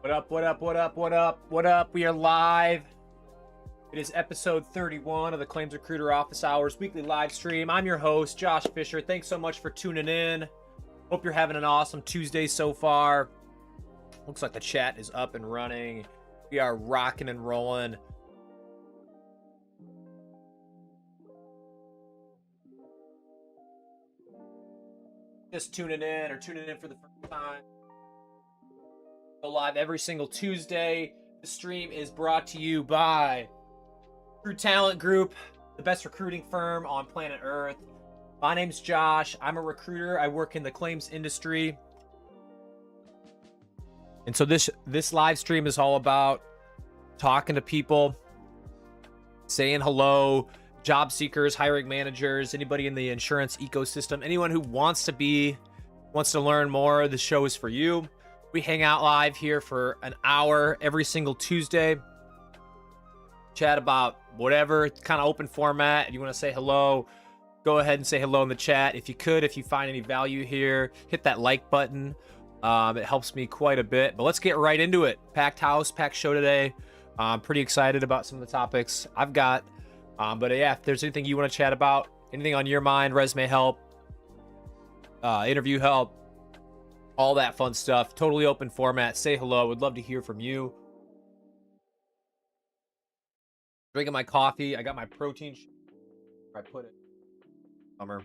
What up, what up, what up, what up, what up? We are live. It is episode 31 of the Claims Recruiter Office Hours weekly live stream. I'm your host, Josh Fisher. Thanks so much for tuning in. Hope you're having an awesome Tuesday so far. Looks like the chat is up and running. We are rocking and rolling. Just tuning in or tuning in for the first time. Go live every single Tuesday. The stream is brought to you by True Talent Group, the best recruiting firm on planet Earth. My name's Josh. I'm a recruiter. I work in the claims industry. And so this live stream is all about talking to people, saying hello, job seekers, hiring managers, anybody in the insurance ecosystem, anyone who wants to learn more. The show is for you. We hang out live here for an hour every single Tuesday. Chat about whatever, kind of open format. You want to say hello, go ahead and say hello in the chat. If you find any value here, hit that like button. It helps me quite a bit. But let's get right into it. Packed house, packed show today. I'm pretty excited about some of the topics I've got. But yeah, if there's anything you want to chat about, anything on your mind, resume help, interview help, all that fun stuff, totally open format. Say hello. Would love to hear from you. Drinking my coffee. I got my protein. Where I put it. Bummer.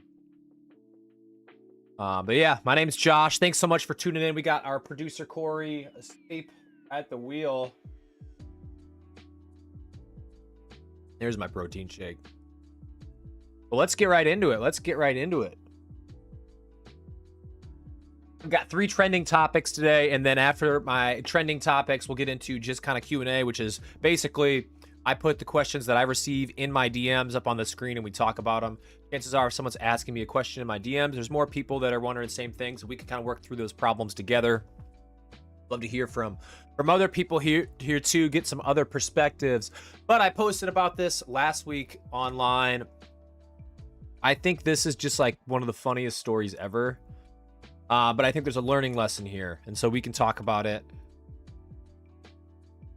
But yeah, my name's Josh. Thanks so much for tuning in. We got our producer Corey asleep at the wheel. There's my protein shake. Well, let's get right into it. We've got 3 trending topics today, and then after my trending topics, we'll get into just kind of Q&A, which is basically I put the questions that I receive in my DMs up on the screen, and we talk about them. Chances are if someone's asking me a question in my DMs, there's more people that are wondering the same things, so we can kind of work through those problems together. Love to hear from other people here too, get some other perspectives. But I posted about this last week online. I think this is just like one of the funniest stories ever. But I think there's a learning lesson here, and so we can talk about it.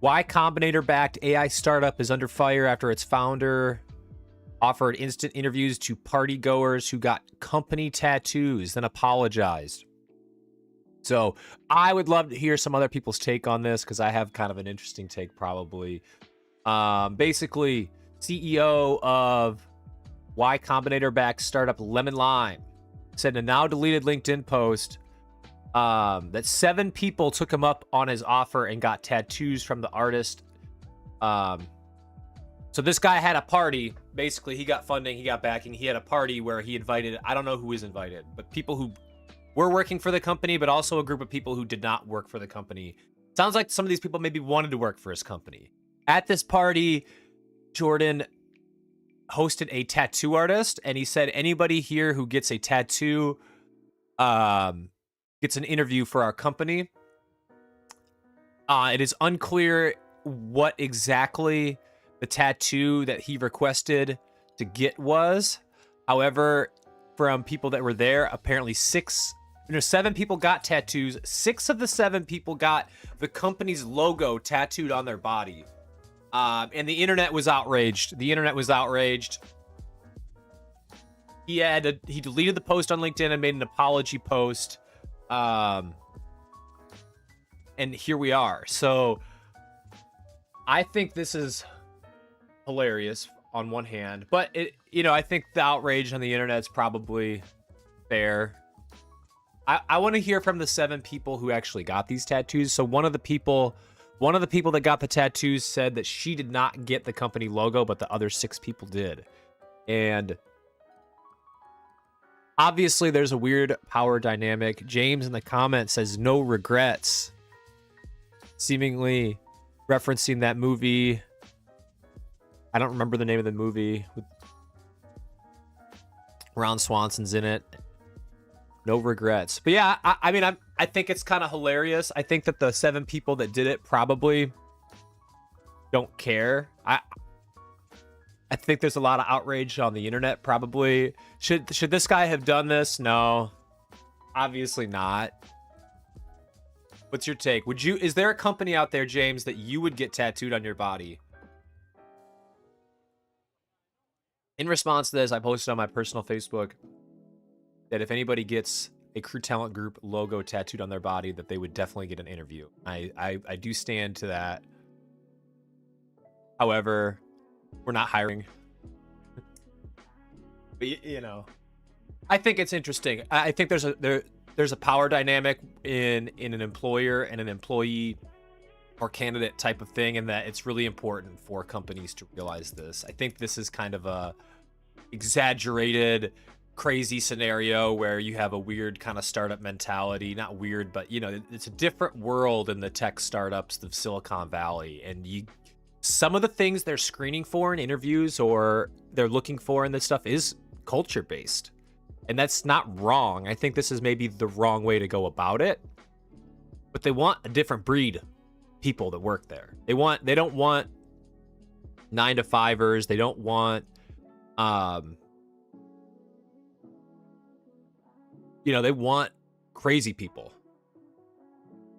Y Combinator-backed AI startup is under fire after its founder offered instant interviews to party goers who got company tattoos, then apologized. So I would love to hear some other people's take on this, because I have kind of an interesting take probably. Basically, CEO of Y Combinator-backed startup Lemon Lime said in a now deleted LinkedIn post that 7 people took him up on his offer and got tattoos from the artist. So this guy had a party. Basically, he got funding, he got backing. He had a party where he invited, I don't know who was invited, but people who were working for the company, but also a group of people who did not work for the company. Sounds like some of these people maybe wanted to work for his company. At this party, Jordan hosted a tattoo artist, and he said anybody here who gets a tattoo gets an interview for our company. It is unclear what exactly the tattoo that he requested to get was. However, from people that were there, apparently 7 people got tattoos. 6 of the 7 people got the company's logo tattooed on their body. And the internet was outraged. He deleted the post on LinkedIn and made an apology post. And here we are. So I think this is hilarious on one hand, but I think the outrage on the internet is probably fair. I want to hear from the 7 people who actually got these tattoos. So one of the people that got the tattoos said that she did not get the company logo, but the other 6 people did. And obviously there's a weird power dynamic. James in the comments says no regrets, seemingly referencing that movie. I don't remember the name of the movie. Ron Swanson's in it. No regrets. But yeah, I think it's kind of hilarious. I think that the 7 people that did it probably don't care. I think there's a lot of outrage on the internet probably. Should this guy have done this? No. Obviously not. What's your take? Is there a company out there, James, that you would get tattooed on your body? In response to this, I posted on my personal Facebook that if anybody gets a Crew Talent Group logo tattooed on their body, that they would definitely get an interview. I do stand to that. However, we're not hiring. But you know, I think it's interesting. I think there's a power dynamic in an employer and an employee or candidate type of thing, and that it's really important for companies to realize this. I think this is kind of a exaggerated, crazy scenario where you have a weird kind of startup mentality. Not weird, but you know, it's a different world in the tech startups of Silicon Valley, and some of the things they're screening for in interviews or they're looking for in this stuff is culture based. And that's not wrong. I think this is maybe the wrong way to go about it. But they want a different breed of people that work there. They don't want 9-to-5ers. They don't want they want crazy people.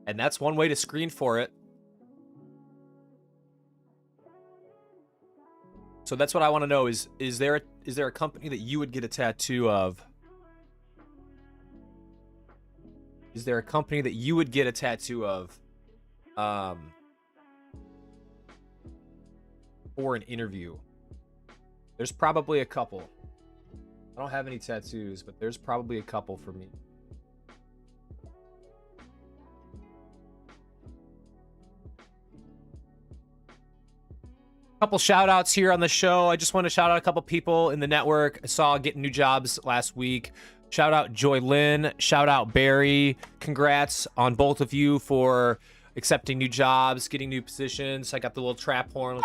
And that's one way to screen for it. So that's what I want to know is there a company that you would get a tattoo of? Is there a company that you would get a tattoo of for an interview? There's probably a couple. I don't have any tattoos, but there's probably a couple for me. Couple shout outs here on the show. I just want to shout out a couple people in the network. I saw getting new jobs last week. Shout out Joy Lynn. Shout out Barry. Congrats on both of you for accepting new jobs, getting new positions. I got the little trap horn.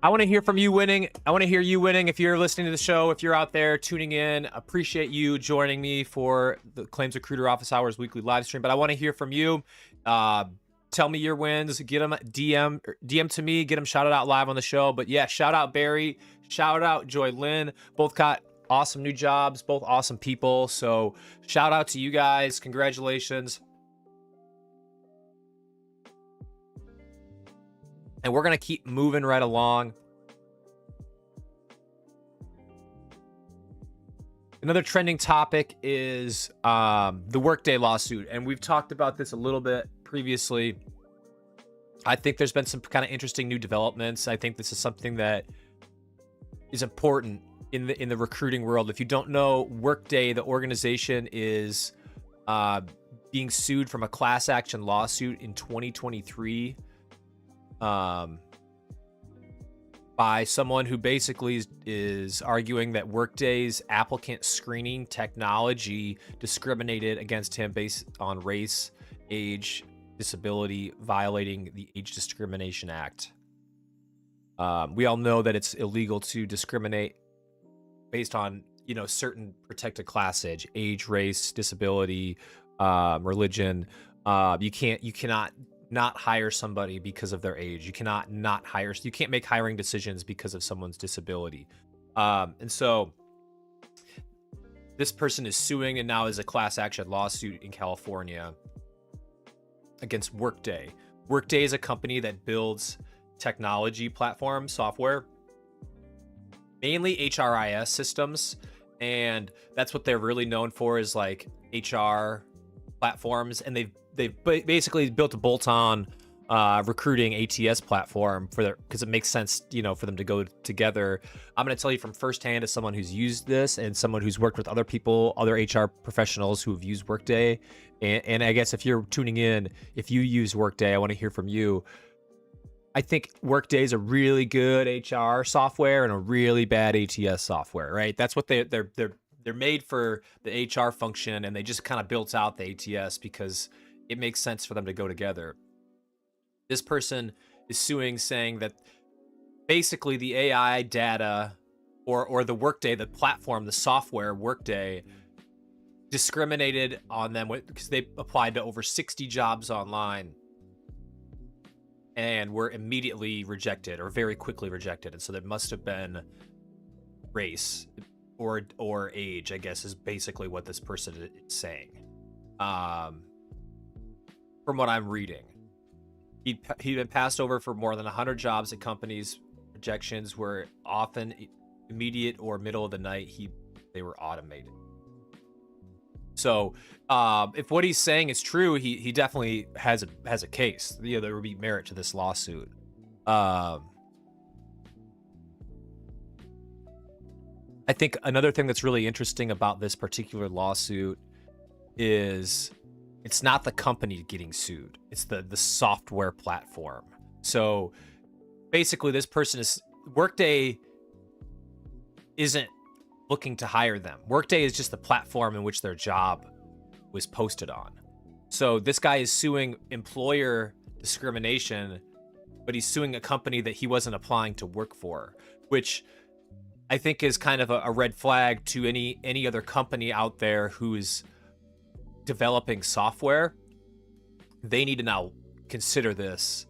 I want to hear from you winning. I want to hear you winning. If you're listening to the show, if you're out there tuning in, appreciate you joining me for the Claims Recruiter Office Hours weekly live stream. But I want to hear from you. Tell me your wins. Get them DM to me. Get them shouted out live on the show. But yeah, shout out Barry. Shout out Joy Lynn. Both got awesome new jobs. Both awesome people. So shout out to you guys. Congratulations. And we're going to keep moving right along. Another trending topic is the Workday lawsuit. And we've talked about this a little bit previously. I think there's been some kind of interesting new developments. I think this is something that is important in the recruiting world. If you don't know, Workday, the organization, is being sued from a class action lawsuit in 2023 by someone who basically is arguing that Workday's applicant screening technology discriminated against him based on race, age, disability, violating the Age Discrimination Act. We all know that it's illegal to discriminate based on, certain protected class age, race, disability, religion. You cannot not hire somebody because of their age. You can't make hiring decisions because of someone's disability. And so this person is suing and now is a class action lawsuit in California against Workday. Workday is a company that builds technology platform software, mainly HRIS systems. And that's what they're really known for, is like HR platforms. And they've basically built a bolt-on recruiting ATS platform because it makes sense, for them to go together. I'm going to tell you from firsthand, as someone who's used this and someone who's worked with other people, other HR professionals who have used Workday. And I guess if you're tuning in, if you use Workday, I want to hear from you. I think Workday is a really good HR software and a really bad ATS software, right? That's what they're made for, the HR function, and they just kind of built out the ATS because it makes sense for them to go together. This person is suing, saying that basically the AI data or the Workday, the platform, the software Workday, discriminated on them because they applied to over 60 jobs online and were immediately rejected, or very quickly rejected. And so there must have been race or age, I guess, is basically what this person is saying. from what I'm reading. He'd been passed over for more than 100 jobs at companies. Projections were often immediate or middle of the night. They were automated. So if what he's saying is true, he definitely has a case. There would be merit to this lawsuit. I think another thing that's really interesting about this particular lawsuit is it's not the company getting sued. It's the software platform. So basically this person Workday isn't looking to hire them. Workday is just the platform in which their job was posted on. So this guy is suing employer discrimination, but he's suing a company that he wasn't applying to work for, which I think is kind of a red flag to any other company out there who is developing software. They need to now consider this,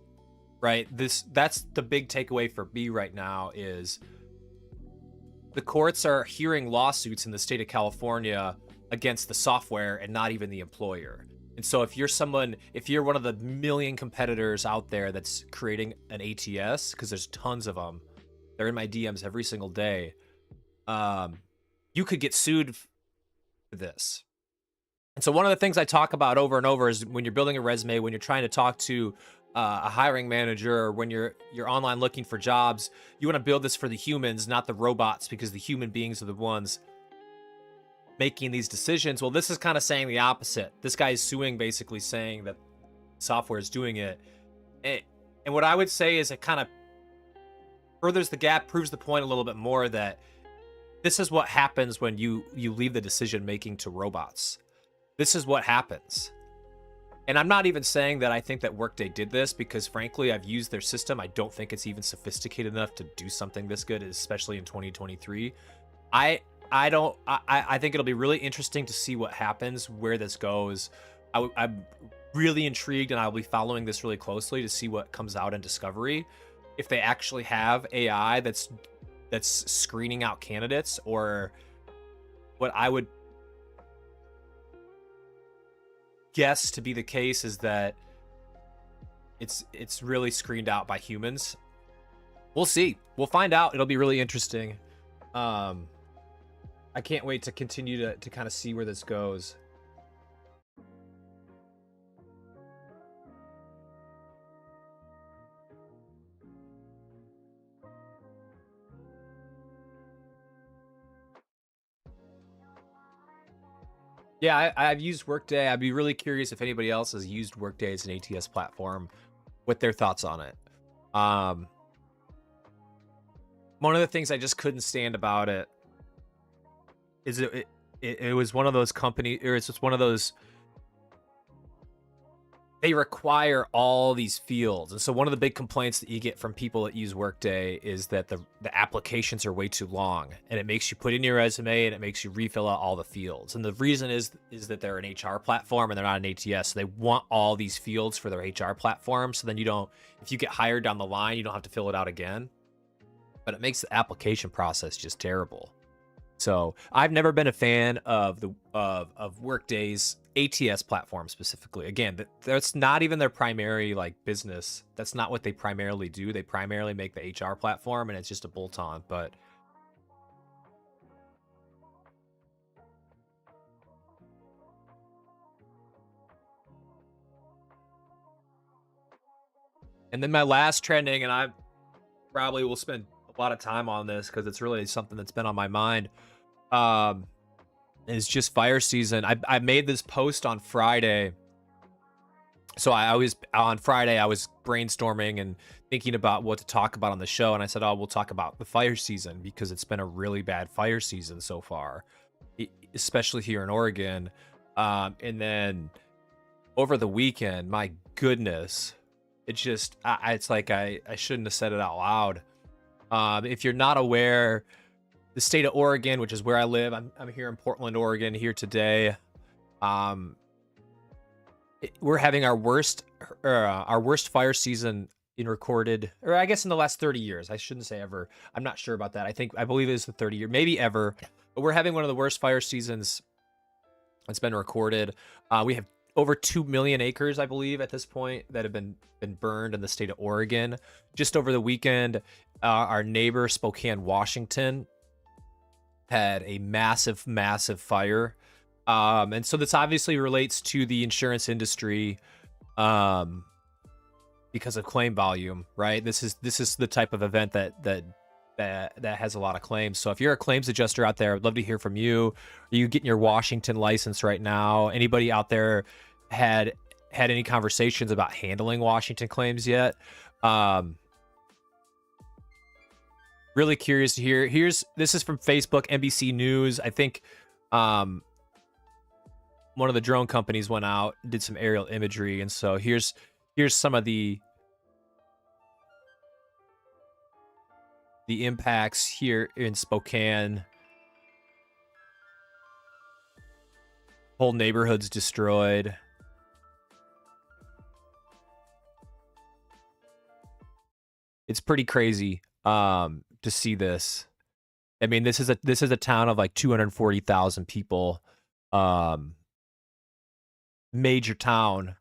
right? That's the big takeaway for me right now is the courts are hearing lawsuits in the state of California against the software and not even the employer. And so if you're one of the million competitors out there that's creating an ATS, because there's tons of them, they're in my DMs every single day, you could get sued for this. And so one of the things I talk about over and over is when you're building a resume, when you're trying to talk to a hiring manager, or when you're online looking for jobs, you want to build this for the humans, not the robots, because the human beings are the ones making these decisions. Well, this is kind of saying the opposite. This guy is suing, basically saying that software is doing it. And what I would say is it kind of furthers the gap, proves the point a little bit more that this is what happens when you leave the decision making to robots. This is what happens. And I'm not even saying that I think that Workday did this, because frankly, I've used their system. I don't think it's even sophisticated enough to do something this good, especially in 2023. I think it'll be really interesting to see what happens, where this goes. I'm really intrigued, and I'll be following this really closely to see what comes out in Discovery. If they actually have AI that's screening out candidates, or what I would guess to be the case is that it's really screened out by humans. We'll see. We'll find out. It'll be really interesting. I can't wait to continue to kind of see where this goes. Yeah, I've used Workday. I'd be really curious if anybody else has used Workday as an ATS platform, what their thoughts on it. One of the things I just couldn't stand about it is it was one of those companies, or it's just one of those, they require all these fields. And so one of the big complaints that you get from people that use Workday is that the applications are way too long, and it makes you put in your resume, and it makes you refill out all the fields. And the reason is that they're an HR platform and they're not an ATS. So they want all these fields for their HR platform. So then if you get hired down the line, you don't have to fill it out again. But it makes the application process just terrible. So I've never been a fan of Workday's ATS platform specifically. Again, that's not even their primary business. That's not what they primarily do. They primarily make the HR platform, and it's just a bolt-on. But and then my last trending, and I probably will spend a lot of time on this because it's really something that's been on my mind. It's just fire season. I made this post on Friday. So on Friday, I was brainstorming and thinking about what to talk about on the show. And I said, we'll talk about the fire season, because it's been a really bad fire season so far, especially here in Oregon. And then over the weekend, my goodness, it's like I shouldn't have said it out loud. If you're not aware, the state of Oregon, which is where I live, I'm here in Portland, Oregon, here today. We're having our worst fire season in recorded, or I guess in the last 30 years. I shouldn't say ever. I'm not sure about that. I believe it is the 30 year, maybe ever. But we're having one of the worst fire seasons that's been recorded. We have over 2 million acres, I believe, at this point that have been burned in the state of Oregon. Just over the weekend, our neighbor Spokane, Washington, had a massive fire. And so this obviously relates to the insurance industry, because of claim volume, right? This is the type of event that has a lot of claims. So if you're a claims adjuster out there, I'd love to hear from you. Are you getting your Washington license right now? Anybody out there had any conversations about handling Washington claims yet? Really curious to hear. This is from Facebook, NBC News. I think one of the drone companies went out, did some aerial imagery, and so here's some of the impacts here in Spokane. Whole neighborhoods destroyed. It's pretty crazy to see this. I mean, this is a town of like 240,000 people. Major town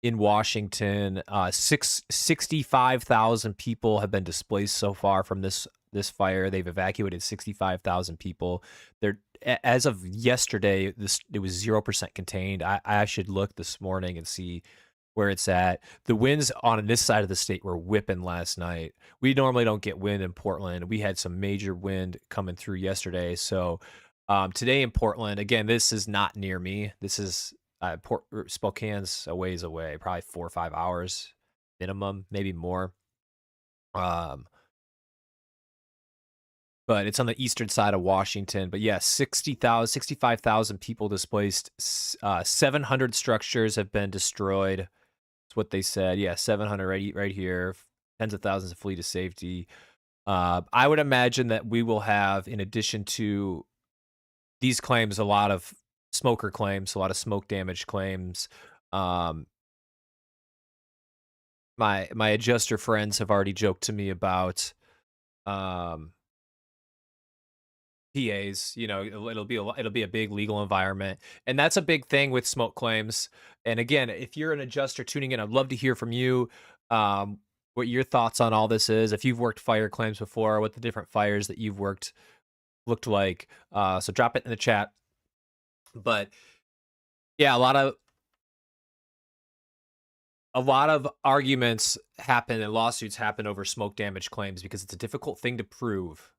in Washington. 65,000 people have been displaced so far from this fire. They've evacuated 65,000 people. They're, as of yesterday, it was 0% contained. I should look this morning and see where it's at. The winds on this side of the state were whipping last night. We normally don't get wind in Portland. We had some major wind coming through yesterday. So today in Portland, again, this is not near me. This is Spokane's a ways away, probably 4 or 5 hours minimum, maybe more. But it's on the eastern side of Washington. But yeah, 65,000 people displaced. 700 structures have been destroyed. That's what they said. Yeah, 700 right here. Tens of thousands of flee to safety. I would imagine that we will have, in addition to these claims, a lot of smoker claims, a lot of smoke damage claims. My adjuster friends have already joked to me about PAs. You know, it'll be a big legal environment, and that's a big thing with smoke claims. And again, if you're an adjuster tuning in, I'd love to hear from you. What your thoughts on all this is. If you've worked fire claims before, what the different fires that you've worked looked like. So drop it in the chat. But yeah, a lot of arguments happen and lawsuits happen over smoke damage claims because it's a difficult thing to prove,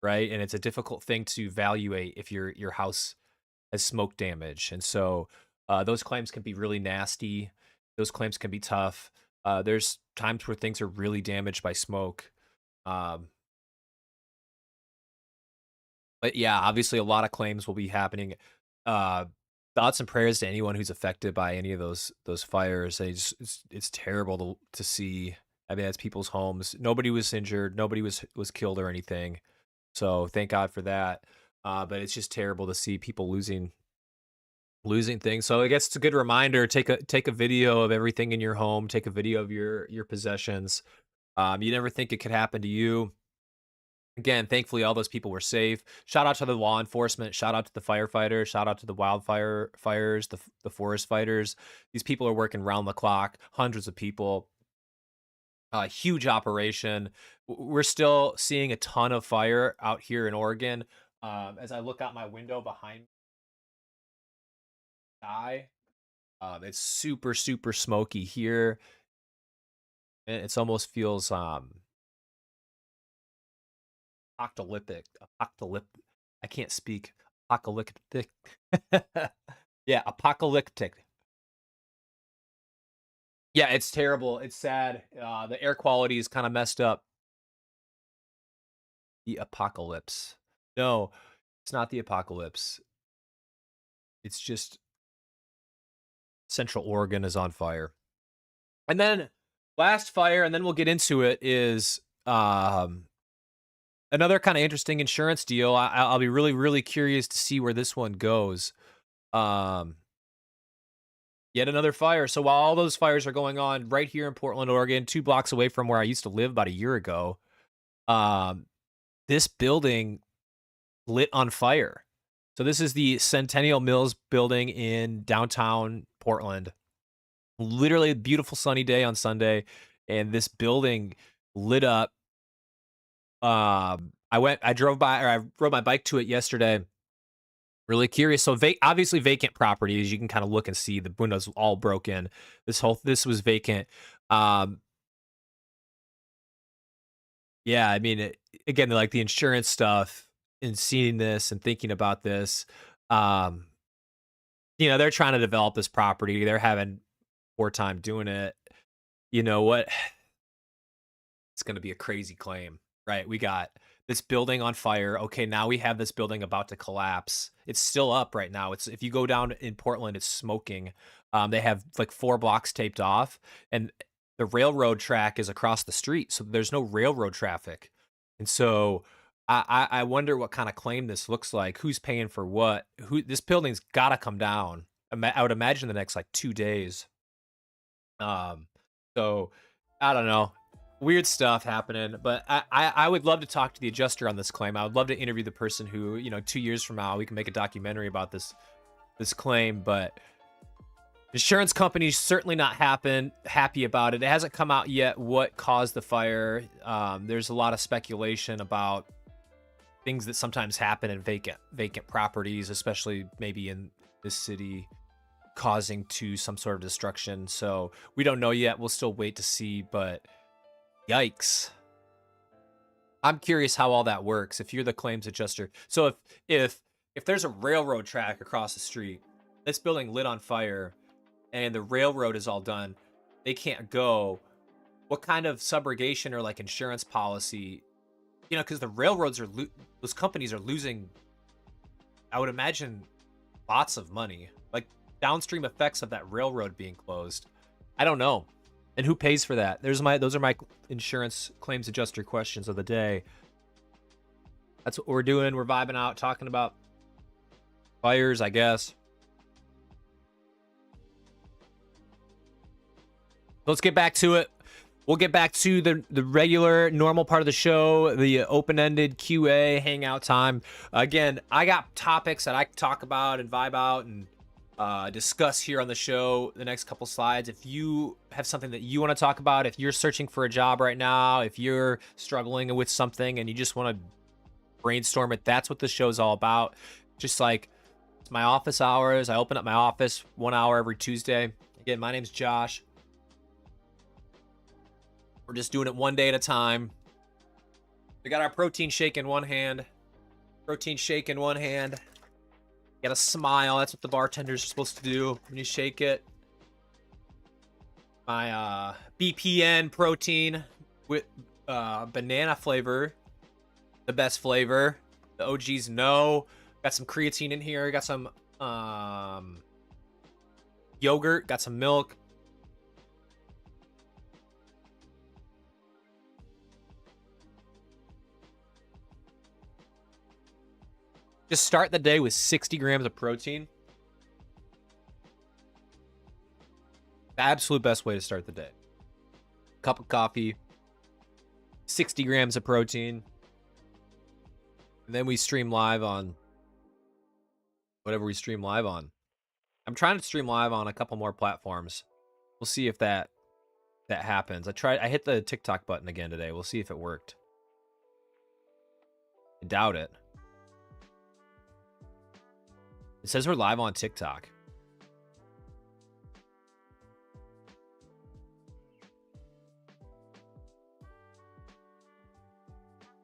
right? And it's a difficult thing to evaluate if your house has smoke damage. And so those claims can be really nasty. Those claims can be tough. There's times where things are really damaged by smoke. But yeah, obviously a lot of claims will be happening. Thoughts and prayers to anyone who's affected by any of those fires. It's terrible to see. I mean, that's people's homes. Nobody was injured. Nobody was killed or anything. So thank God for that. But it's just terrible to see people losing things. So I guess it's a good reminder. Take a video of everything in your home. Take a video of your possessions. You never think it could happen to you. Again, thankfully, all those people were safe. Shout out to the law enforcement. Shout out to the firefighters. Shout out to the wildfire fires, the forest fighters. These people are working round the clock. Hundreds of people. Huge operation. We're still seeing a ton of fire out here in Oregon. As I look out my window behind me, it's super smoky here. It almost feels apocalyptic. I can't speak. Apocalyptic. Yeah, apocalyptic. Yeah, it's terrible. It's sad. The air quality is kind of messed up. The apocalypse. No, it's not the apocalypse. It's just Central Oregon is on fire. And then last fire, and then we'll get into it, is another kind of interesting insurance deal. I'll be really curious to see where this one goes. Yet another fire. So while all those fires are going on right here in Portland, Oregon, 2 blocks away from where I used to live about a year ago, this building lit on fire. So this is the Centennial Mills building in downtown Portland. Literally a beautiful sunny day on Sunday, and this building lit up. I drove by, or I rode my bike to it yesterday. Really curious. So obviously vacant properties. You can kind of look and see the windows all broken. This was vacant. Um, yeah, I mean, again, like the insurance stuff and seeing this and thinking about this. Um, they're trying to develop this property. They're having poor time doing it. You know what? It's going to be a crazy claim, right? We got this building on fire. Okay, now we have this building about to collapse. It's still up right now. It's if you go down in Portland, it's smoking. They have like 4 blocks taped off, and the railroad track is across the street, so there's no railroad traffic. And so I wonder what kind of claim this looks like. Who's paying for what? This building's got to come down. I would imagine the next like 2 days. So I don't know. Weird stuff happening, but I would love to talk to the adjuster on this claim. I would love to interview the person who, 2 years from now, we can make a documentary about this claim. But insurance companies certainly not happy about it. It hasn't come out yet what caused the fire. There's a lot of speculation about things that sometimes happen in vacant properties, especially maybe in this city, causing to some sort of destruction. So we don't know yet. We'll still wait to see, but yikes. I'm curious how all that works if you're the claims adjuster. So if there's a railroad track across the street, this building lit on fire, and the railroad is all done, they can't go. What kind of subrogation or like insurance policy? Because the railroads those companies are losing, I would imagine, lots of money. Like downstream effects of that railroad being closed. I don't know. And who pays for that? Those are my insurance claims adjuster questions of the day. That's what we're doing. We're vibing out, talking about fires, I guess. Let's get back to it. We'll get back to the regular, normal part of the show, the open-ended QA hangout time. Again, I got topics that I can talk about and vibe out and discuss here on the show the next couple slides. If you have something that you want to talk about, if you're searching for a job right now, if you're struggling with something and you just want to brainstorm it, that's what the show's all about. Just like it's my office hours. I open up my office 1 hour every Tuesday. Again, my name's Josh. We're just doing it one day at a time. We got our protein shake in one hand. Protein shake in one hand. Got a smile. That's what the bartenders are supposed to do when you shake it. My BPN protein with banana flavor. The best flavor. The OGs know. Got some creatine in here. Got some yogurt. Got some milk. Just start the day with 60 grams of protein. The absolute best way to start the day. Cup of coffee, 60 grams of protein. And then we stream live on whatever we stream live on. I'm trying to stream live on a couple more platforms. We'll see if that happens. I hit the TikTok button again today. We'll see if it worked. I doubt it. It says we're live on TikTok.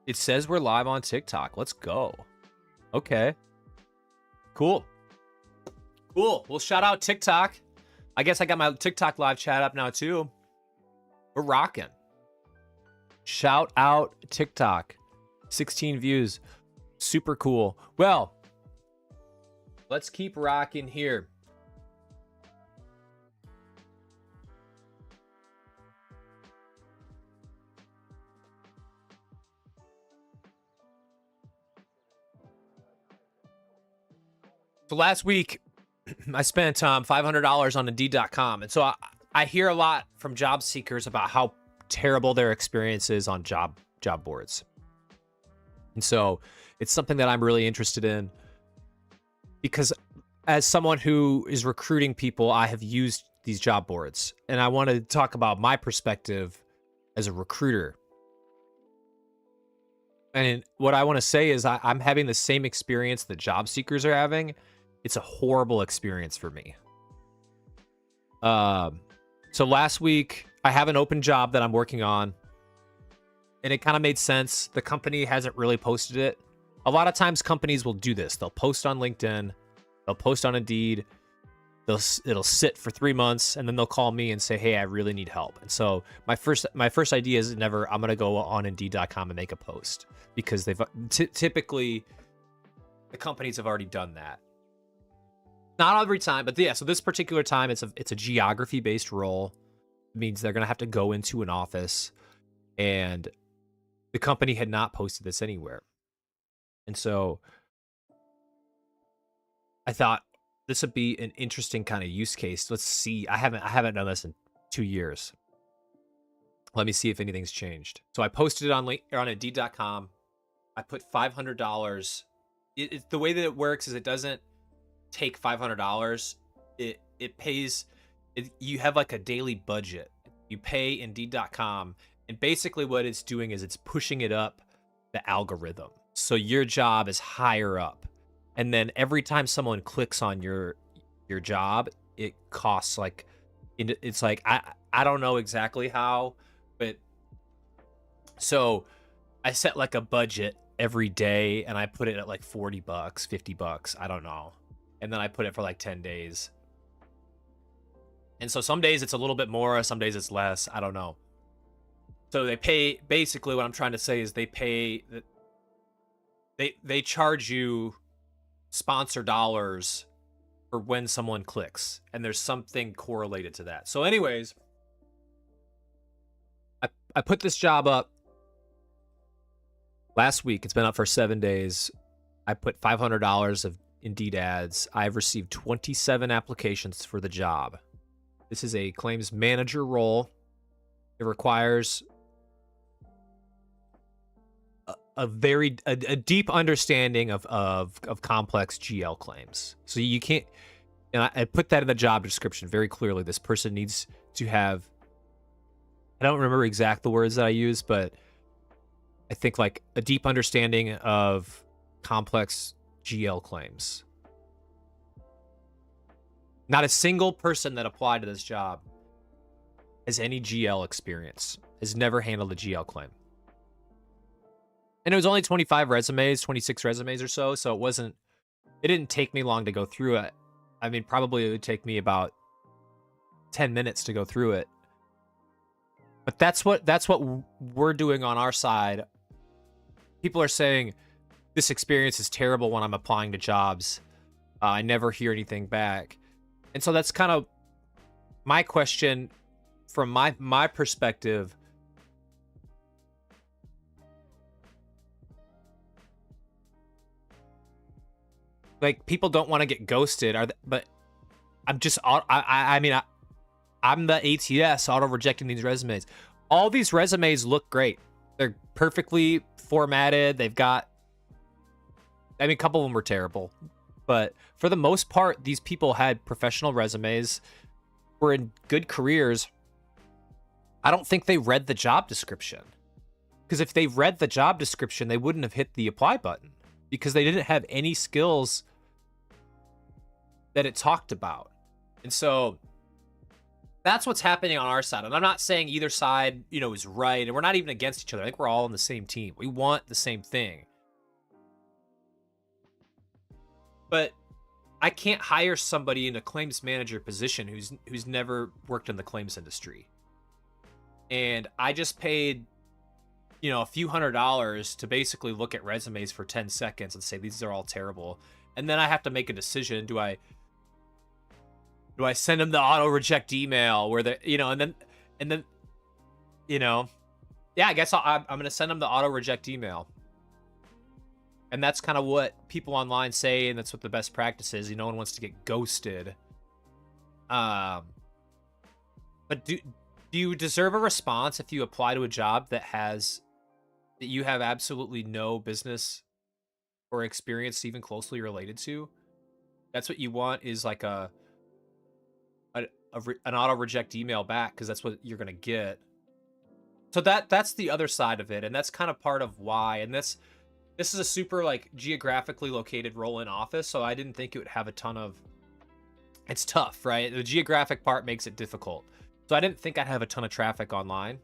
It says we're live on TikTok. Let's go. Okay. Cool. Cool. Well, shout out TikTok. I guess I got my TikTok live chat up now too. We're rocking. Shout out TikTok. 16 views. Super cool. Well, let's keep rocking here. So last week, I spent $500 on Indeed.com. And so I hear a lot from job seekers about how terrible their experience is on job boards. And so it's something that I'm really interested in. because as someone who is recruiting people, I have used these job boards, and I want to talk about my perspective as a recruiter. And what I want to say is I'm having the same experience that job seekers are having. It's a horrible experience for me. So last week I have an open job that I'm working on, and it kind of made sense. The company hasn't really posted it. A lot of times companies will do this. They'll post on LinkedIn, they'll post on Indeed, it'll sit for 3 months, and then they'll call me and say, hey, I really need help. And so my first idea is never, I'm going to go on Indeed.com and make a post, because they've typically, the companies have already done that. Not every time, but yeah, so this particular time, it's a geography based role. It means they're going to have to go into an office, and the company had not posted this anywhere. And so I thought this would be an interesting kind of use case. Let's see. I haven't done this in 2 years. Let me see if anything's changed. So I posted it on Indeed.com. I put $500. The way that it works is it doesn't take $500. It pays. You have like a daily budget. You pay Indeed.com, and basically what it's doing is it's pushing it up the algorithm. So your job is higher up. And then every time someone clicks on your job, it costs like, it's like, I don't know exactly how, but so I set like a budget every day, and I put it at like $40, $50, I don't know. And then I put it for like 10 days. And so some days it's a little bit more, some days it's less, I don't know. So they pay, basically what I'm trying to say is they pay, they charge you sponsor dollars for when someone clicks, and there's something correlated to that. So anyways, I put this job up last week. It's been up for 7 days. I put $500 of Indeed ads. I've received 27 applications for the job. This is a claims manager role. It requires a deep understanding of complex GL claims. So you can't, and I put that in the job description very clearly. This person needs to have, I don't remember exact the words that I use, but I think like a deep understanding of complex GL claims. Not a single person that applied to this job has any GL experience, has never handled a GL claim. And it was only 25 resumes, 26 resumes or so. So it didn't take me long to go through it. I mean, probably it would take me about 10 minutes to go through it. But that's what we're doing on our side. People are saying this experience is terrible when I'm applying to jobs. I never hear anything back. And so that's kind of my question from my perspective. Like, people don't want to get ghosted, but I'm just, I mean, I'm the ATS auto rejecting these resumes. All these resumes look great. They're perfectly formatted. They've got, I mean, a couple of them were terrible, but for the most part, these people had professional resumes, were in good careers. I don't think they read the job description, because if they read the job description, they wouldn't have hit the apply button, because they didn't have any skills that it talked about. And so that's what's happening on our side. And I'm not saying either side, is right. And we're not even against each other. I think we're all on the same team. We want the same thing. But I can't hire somebody in a claims manager position who's never worked in the claims industry. And I just paid, a few $100s to basically look at resumes for 10 seconds and say, these are all terrible. And then I have to make a decision. Do I send them the auto reject email where the, and then, yeah, I guess I'm going to send them the auto reject email. And that's kind of what people online say. And that's what the best practice is. No one wants to get ghosted. But do you deserve a response if you apply to a job that you have absolutely no business or experience even closely related to? That's what you want, is like an auto reject email back, because that's what you're gonna get. So that's the other side of it, and that's kind of part of why. And this is a super like geographically located role in office, so I didn't think it would have a ton of. It's tough, right? The geographic part makes it difficult. So I didn't think I'd have a ton of traffic online.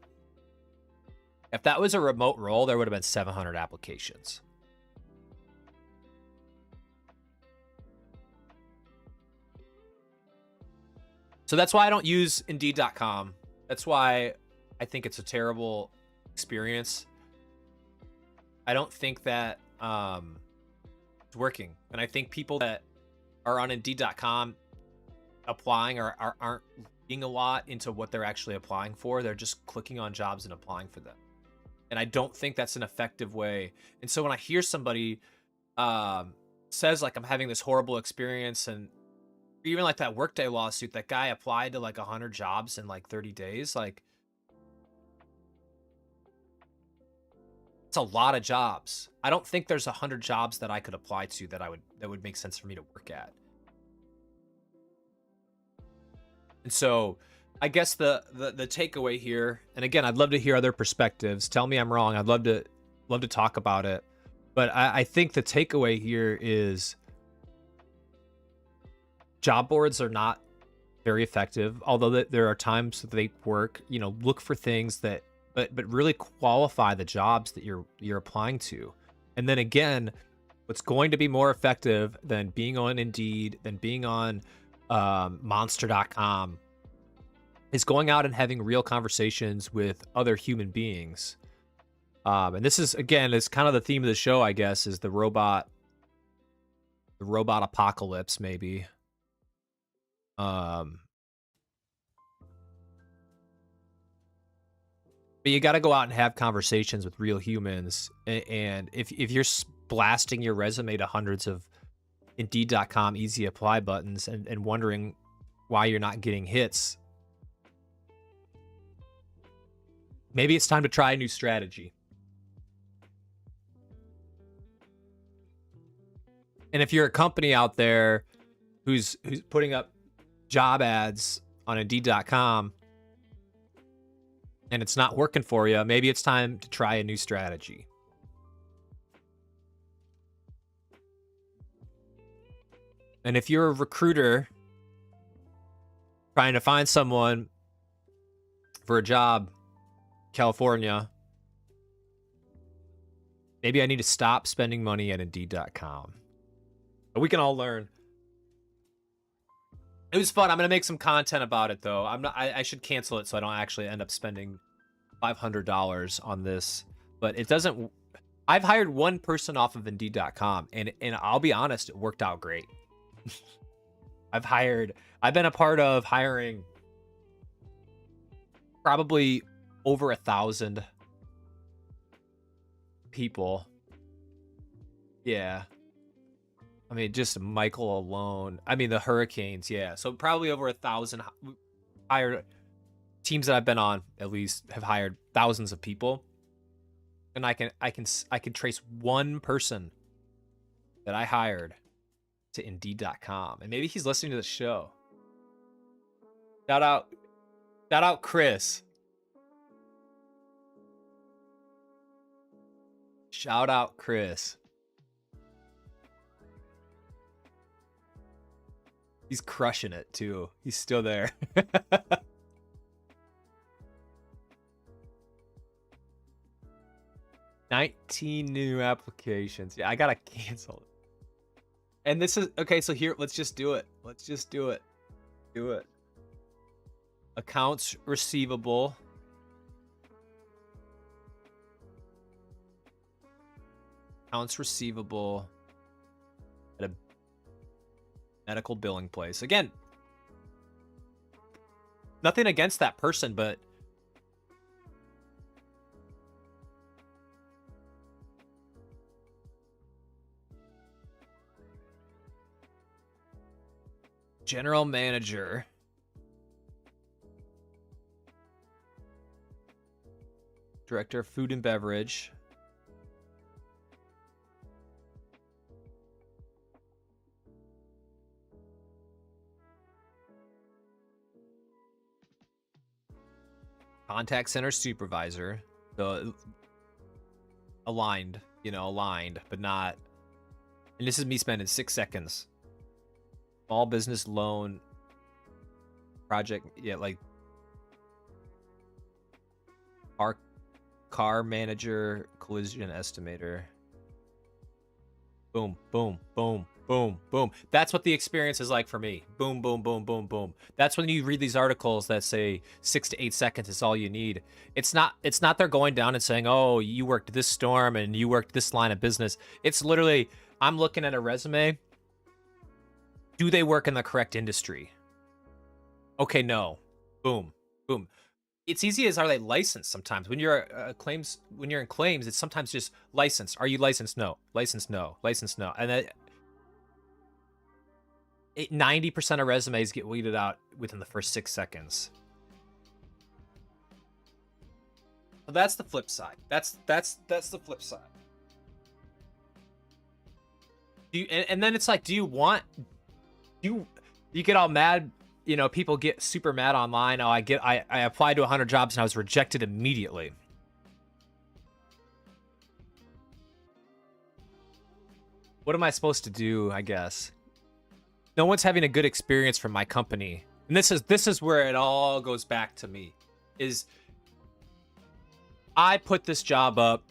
If that was a remote role, there would have been 700 applications. So that's why I don't use Indeed.com. That's why I think it's a terrible experience. I don't think that it's working. And I think people that are on Indeed.com applying aren't reading a lot into what they're actually applying for. They're just clicking on jobs and applying for them. And I don't think that's an effective way. And so when I hear somebody says like, I'm having this horrible experience, and even like that Workday lawsuit, that guy applied to like 100 jobs in like 30 days. Like, it's a lot of jobs. I don't think there's 100 jobs that I could apply to that would make sense for me to work at. And so I guess the takeaway here, and again, I'd love to hear other perspectives. Tell me I'm wrong. I'd love to talk about it. But I think the takeaway here is job boards are not very effective, although there are times that they work. You know, look for things that, but really qualify the jobs that you're applying to. And then again, what's going to be more effective than being on Indeed, than being on monster.com, is going out and having real conversations with other human beings. And this is, again, is kind of the theme of the show, I guess, is the robot apocalypse, maybe. But you got to go out and have conversations with real humans. And if you're blasting your resume to hundreds of Indeed.com easy apply buttons and wondering why you're not getting hits, maybe it's time to try a new strategy. And if you're a company out there who's putting up job ads on Indeed.com and it's not working for you, maybe it's time to try a new strategy. And if you're a recruiter trying to find someone for a job, California, maybe I need to stop spending money at Indeed.com. But we can all learn. It was fun. I'm gonna make some content about it, though. I should cancel it so I don't actually end up spending $500 on this. But it doesn't. I've hired one person off of Indeed.com, and I'll be honest, it worked out great. I've been a part of hiring probably over 1,000 people. Yeah. I mean, just Michael alone. I mean, the hurricanes, yeah. So probably over 1,000 hired teams that I've been on, at least, have hired thousands of people. And I can trace one person that I hired to Indeed.com. And maybe he's listening to the show. Shout out Chris. Shout out Chris. He's crushing it too. He's still there. 19 new applications. Yeah, I gotta cancel it. And this is okay. So here, let's just do it. Let's just do it. Do it. Accounts receivable. Accounts receivable at a medical billing place. Again, nothing against that person, but general manager. Director of food and beverage. contact center supervisor. So aligned, but not. And this is me spending 6 seconds. Small business loan project. Yeah, like car manager, collision estimator. Boom, boom, boom, boom, boom. That's what the experience is like for me. Boom, boom, boom, boom, boom. That's when you read these articles that say 6 to 8 seconds is all you need. It's not they're going down and saying, oh, you worked this storm and you worked this line of business. It's literally, I'm looking at a resume. Do they work in the correct industry? Okay, no. Boom, boom. It's easy as, are they licensed sometimes? When you're in claims, it's sometimes just licensed. Are you licensed? No. Licensed? No. Licensed? No. And 90% of resumes get weeded out within the first 6 seconds. So that's the flip side. That's the flip side. And then it's like, you get all mad. People get super mad online. Oh, I applied to 100 jobs and I was rejected immediately. What am I supposed to do, I guess? No one's having a good experience from my company. And this is where it all goes back to me. Is I put this job up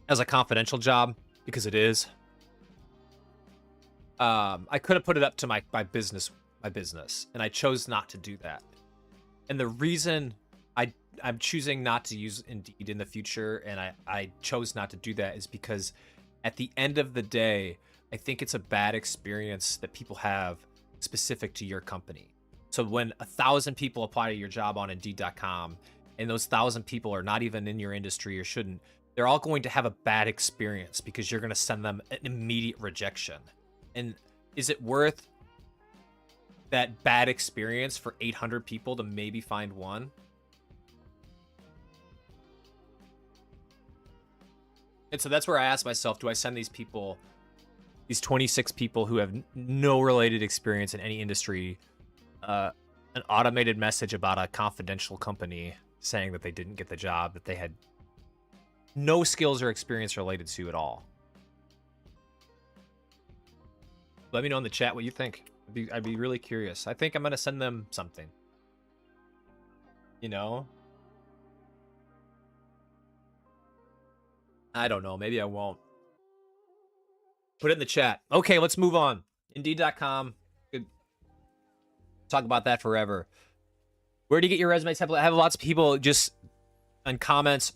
as a confidential job because it is. I could have put it up to my business, and I chose not to do that. And the reason I'm choosing not to use Indeed in the future, and I chose not to do that, is because at the end of the day, I think it's a bad experience that people have specific to your company. So when 1,000 people apply to your job on Indeed.com, and those 1,000 people are not even in your industry or shouldn't, they're all going to have a bad experience because you're going to send them an immediate rejection. And is it worth that bad experience for 800 people to maybe find one? And so that's where I ask myself, do I send these people, these 26 people who have no related experience in any industry, an automated message about a confidential company saying that they didn't get the job, that they had no skills or experience related to at all? Let me know in the chat what you think. I'd be really curious. I think I'm gonna send them something. I don't know. Maybe I won't. Put it in the chat. Okay, let's move on. Indeed.com. Could talk about that forever. Where do you get your resume template? I have lots of people just on comments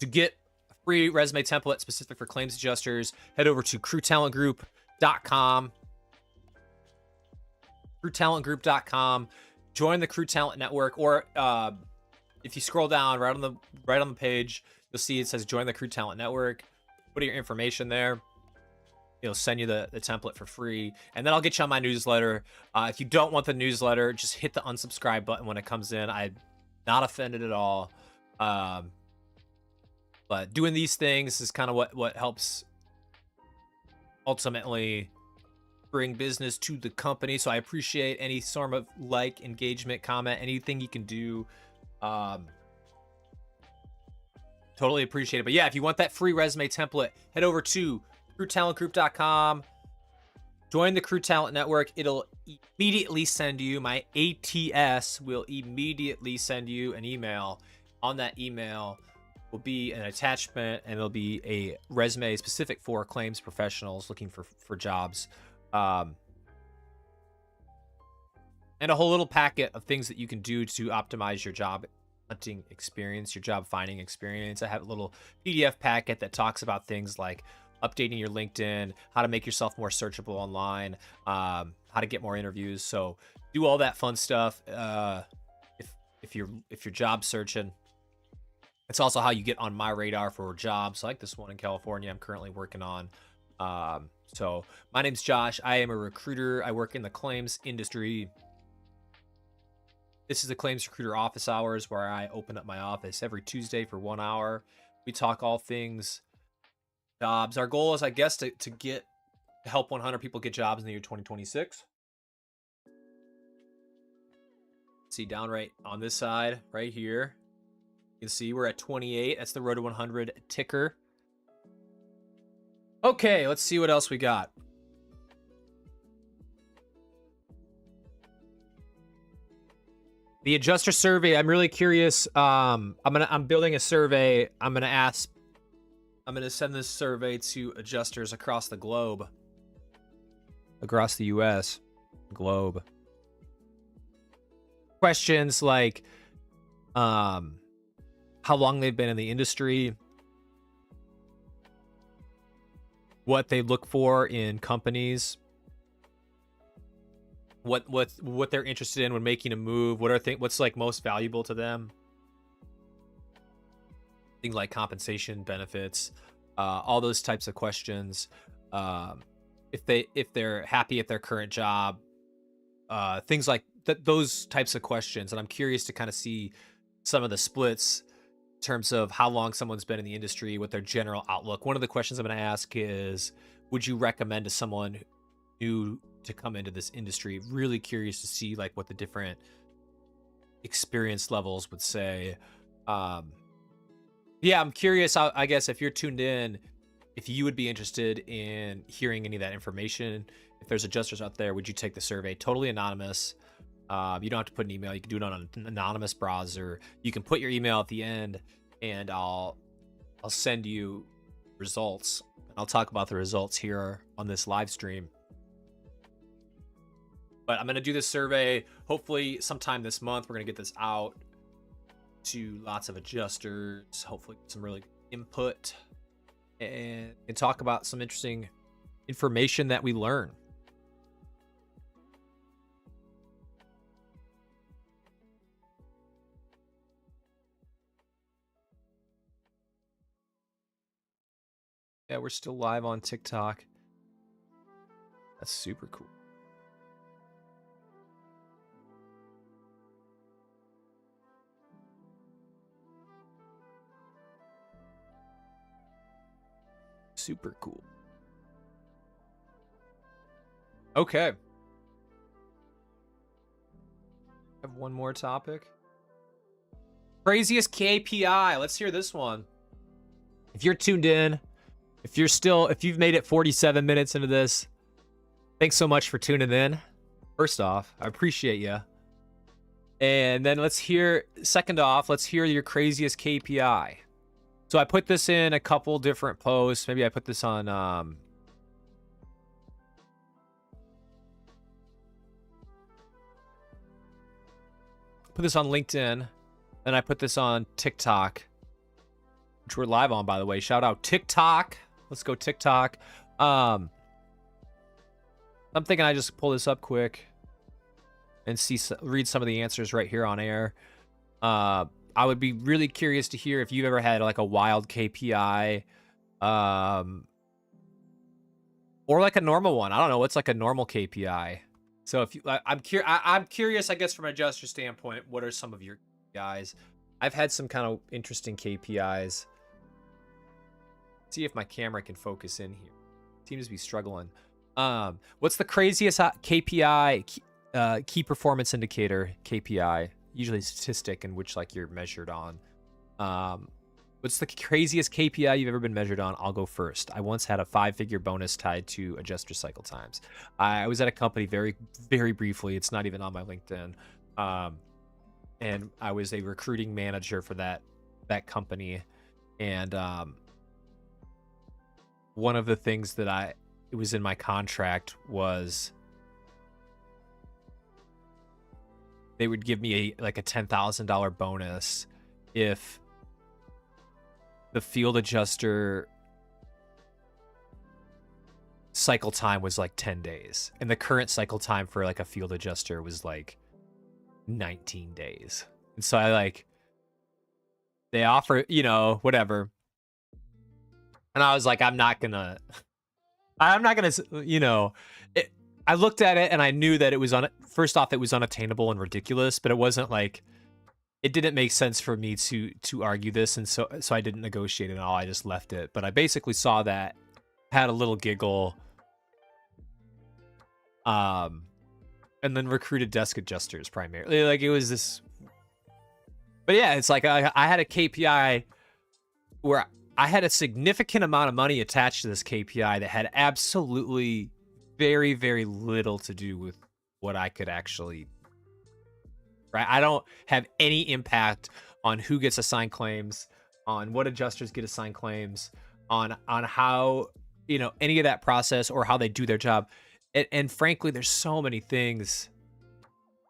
to get a free resume template specific for claims adjusters. Head over to crewtalentgroup.com. crewtalentgroup.com. Join the Crew Talent Network, or if you scroll down right on the page, you'll see it says join the Crew Talent Network. Put your information there. It'll send you the template for free, and then I'll get you on my newsletter. If you don't want the newsletter, just hit the unsubscribe button when it comes in. I'm not offended at all. But doing these things is kind of what helps ultimately bring business to the company. So I appreciate any sort of like, engagement, comment, anything you can do. Totally appreciate it. But yeah, if you want that free resume template, head over to crewtalentgroup.com. Join the Crew Talent Network. It'll immediately send you, my ATS will immediately send you an email. On that email will be an attachment, and it'll be a resume specific for claims professionals looking for jobs. And a whole little packet of things that you can do to optimize your job hunting experience, your job finding experience. I have a little PDF packet that talks about things like updating your LinkedIn, how to make yourself more searchable online, how to get more interviews. So do all that fun stuff. If you're job searching, it's also how you get on my radar for jobs like this one in California I'm currently working on. So my name's Josh. I am a recruiter. I work in the claims industry. This is the Claims Recruiter office hours, where I open up my office every Tuesday for 1 hour. We talk all things jobs. Our goal is, I guess, to help 100 people get jobs in the year 2026. See, down right on this side, right here. You can see we're at 28. That's the Road to 100 ticker. Okay, let's see what else we got. The adjuster survey, I'm really curious. I'm building a survey. I'm gonna send this survey to adjusters across the globe. Across the US. Globe. Questions like how long they've been in the industry, what they look for in companies, what they're interested in when making a move, what's like most valuable to them, things like compensation, benefits, all those types of questions. If they're happy at their current job, things like those types of questions. And I'm curious to kind of see some of the splits in terms of how long someone's been in the industry, what their general outlook. One of the questions I'm going to ask is, would you recommend to someone new to come into this industry? Really curious to see like what the different experience levels would say. Yeah, I'm curious. I guess if you're tuned in, if you would be interested in hearing any of that information, if there's adjusters out there, would you take the survey? Totally anonymous. You don't have to put an email. You can do it on an anonymous browser. You can put your email at the end, and I'll send you results. I'll talk about the results here on this live stream. But I'm going to do this survey hopefully sometime this month. We're going to get this out to lots of adjusters, hopefully some really good input, and talk about some interesting information that we learn. Yeah, we're still live on TikTok. That's super cool. Super cool. Okay. I have one more topic. Craziest KPI. Let's hear this one. If you're tuned in, if you've made it 47 minutes into this, thanks so much for tuning in. First off, I appreciate you. And then second off, let's hear your craziest KPI. So I put this in a couple different posts. Maybe I put this on LinkedIn, and I put this on TikTok, which we're live on, by the way. Shout out TikTok. Let's go TikTok. I'm thinking I just pull this up quick and read some of the answers right here on air. I would be really curious to hear if you've ever had like a wild KPI, or like a normal one. I don't know what's like a normal KPI. So if I'm curious, I guess from an adjuster standpoint, what are some of your KPIs? I've had some kind of interesting KPIs. See if my camera can focus in here. Seems to be struggling. What's the craziest KPI, key performance indicator KPI? Usually a statistic in which like you're measured on. What's the craziest KPI you've ever been measured on? I'll go first. I once had a 5-figure bonus tied to adjuster cycle times. I was at a company very, very briefly. It's not even on my LinkedIn. And I was a recruiting manager for that company. And one of the things that it was in my contract was they would give me a $10,000 bonus if the field adjuster cycle time was like 10 days. And the current cycle time for like a field adjuster was like 19 days. And so they offer, whatever. And I was like, I'm not gonna, I looked at it and I knew that it was first off, it was unattainable and ridiculous, but it wasn't like, it didn't make sense for me to argue this. And so I didn't negotiate it at all. I just left it. But I basically saw that, had a little giggle. And and then recruited desk adjusters primarily. Like it was this, but yeah, it's like I had a KPI where I had a significant amount of money attached to this KPI that had absolutely very, very little to do with what I could actually, right? I don't have any impact on who gets assigned claims, on what adjusters get assigned claims, on how, you know, any of that process or how they do their job. And frankly, there's so many things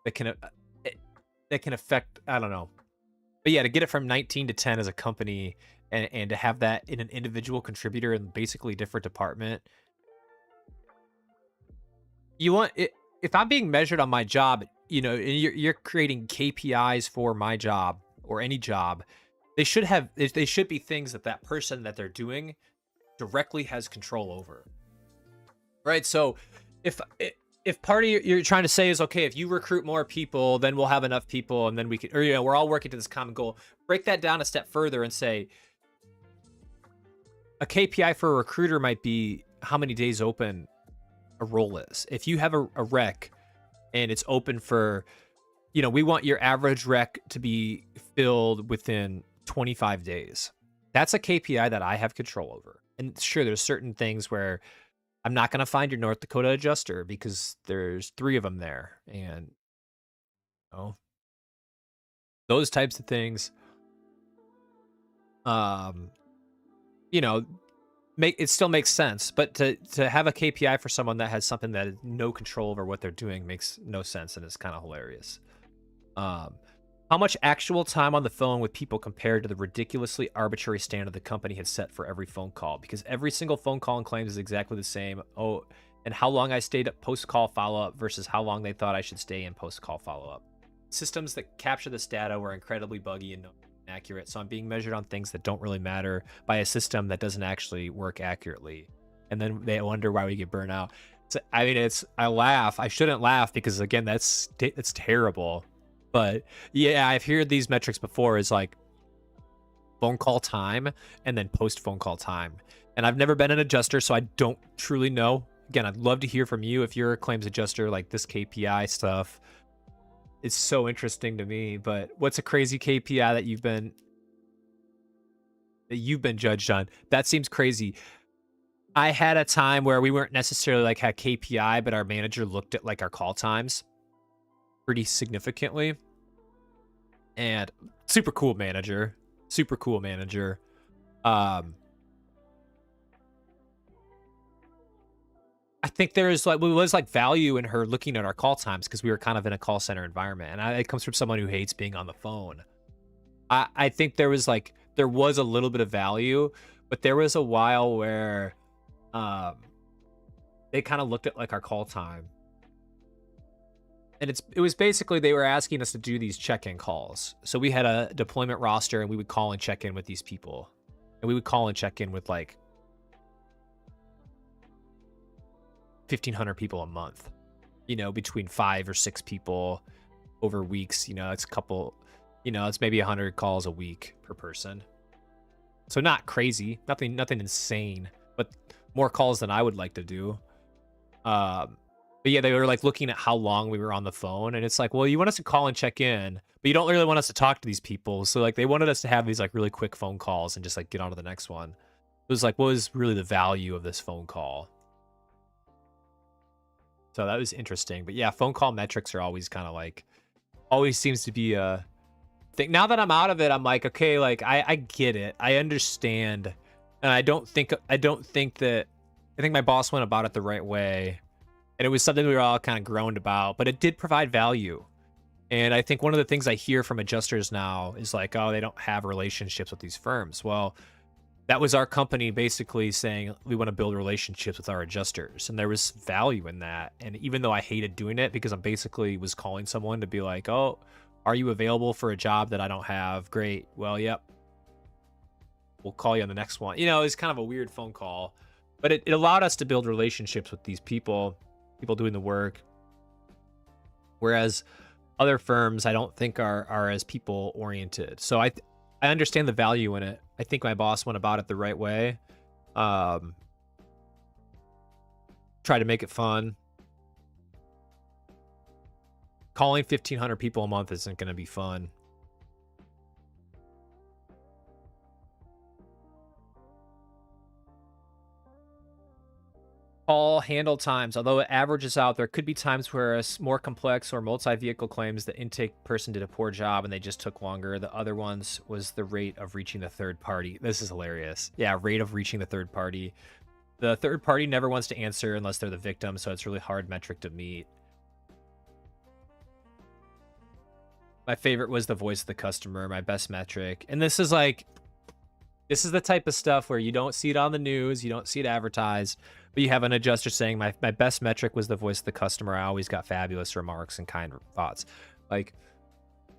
that can affect, I don't know. But yeah, to get it from 19 to 10 as a company, and to have that in an individual contributor in basically a different department, you want it. If I'm being measured on my job, you know, and you're creating KPIs for my job or any job, they should be things that that person that they're doing directly has control over, right? So if part of you're trying to say is, okay, if you recruit more people, then we'll have enough people, and then we can, or, you know, we're all working to this common goal. Break that down a step further and say a KPI for a recruiter might be how many days open a role is. If you have a rec and it's open for, you know, we want your average rec to be filled within 25 days. That's a KPI that I have control over. And sure, there's certain things where I'm not going to find your North Dakota adjuster because there's 3 of them there. And, you know, those types of things, you know, it still makes sense. But to have a KPI for someone that has something that has no control over what they're doing makes no sense, and it's kind of hilarious. How much actual time on the phone with people compared to the ridiculously arbitrary standard the company had set for every phone call? Because every single phone call and claims is exactly the same. Oh, and how long I stayed at post-call follow-up versus how long they thought I should stay in post-call follow-up. Systems that capture this data were incredibly buggy and inaccurate, so I'm being measured on things that don't really matter by a system that doesn't actually work accurately. And then they wonder why we get burnt out. So, I mean, I laugh. I shouldn't laugh because, again, that's terrible. But yeah, I've heard these metrics before, is like phone call time and then post phone call time. And I've never been an adjuster, so I don't truly know. Again, I'd love to hear from you if you're a claims adjuster. Like, this KPI stuff, it's so interesting to me. But what's a crazy KPI that you've been judged on? That seems crazy. I had a time where we weren't necessarily like had KPI, but our manager looked at like our call times pretty significantly. And super cool manager. I think there was like value in her looking at our call times because we were kind of in a call center environment, and it comes from someone who hates being on the phone. I think there was a little bit of value, but there was a while where they kind of looked at like our call time. And it was basically they were asking us to do these check-in calls. So we had a deployment roster, and we would call and check in with these people. And we would call and check in with like 1,500 people a month, you know, between 5 or 6 people over weeks. You know, it's it's maybe 100 calls a week per person. So not crazy, nothing insane, but more calls than I would like to do. But yeah, they were like looking at how long we were on the phone, and it's like, well, you want us to call and check in, but you don't really want us to talk to these people. So like they wanted us to have these like really quick phone calls and just like get on to the next one. It was like, what was really the value of this phone call? So that was interesting. But yeah, phone call metrics are always kind of like, always seems to be a thing. Now that I'm out of it, I'm like, okay, like I get it. I understand. And I think my boss went about it the right way. And it was something we were all kind of groaned about, but it did provide value. And I think one of the things I hear from adjusters now is like, oh, they don't have relationships with these firms. Well, that was our company basically saying we want to build relationships with our adjusters. And there was value in that. And even though I hated doing it because I basically was calling someone to be like, oh, are you available for a job that I don't have? Great. Well, yep. We'll call you on the next one. You know, it's kind of a weird phone call, but it allowed us to build relationships with these people doing the work. Whereas other firms, I don't think are as people oriented. So I understand the value in it. I think my boss went about it the right way. Try to make it fun. calling 1,500 people a month isn't going to be fun. Call handle times. Although it averages out, there could be times where more complex or multi-vehicle claims, the intake person did a poor job and they just took longer. The other ones was the rate of reaching the third party. This is hilarious. Yeah, rate of reaching the third party. The third party never wants to answer unless they're the victim, so it's a really hard metric to meet. My favorite was the voice of the customer, my best metric. And this is the type of stuff where you don't see it on the news, you don't see it advertised, but you have an adjuster saying my best metric was the voice of the customer. I always got fabulous remarks and kind thoughts. Like,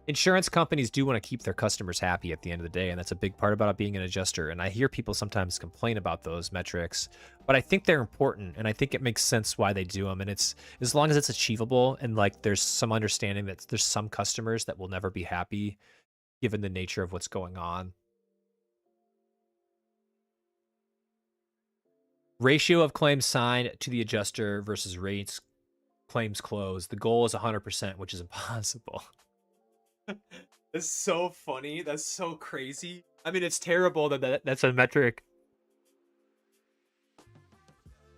insurance companies do want to keep their customers happy at the end of the day, and that's a big part about being an adjuster. And I hear people sometimes complain about those metrics, but I think they're important, and I think it makes sense why they do them. And it's, as long as it's achievable and like there's some understanding that there's some customers that will never be happy given the nature of what's going on. Ratio of claims signed to the adjuster versus rates claims closed. The goal is 100%, which is impossible. That's so funny. That's so crazy. I mean, it's terrible that's a metric.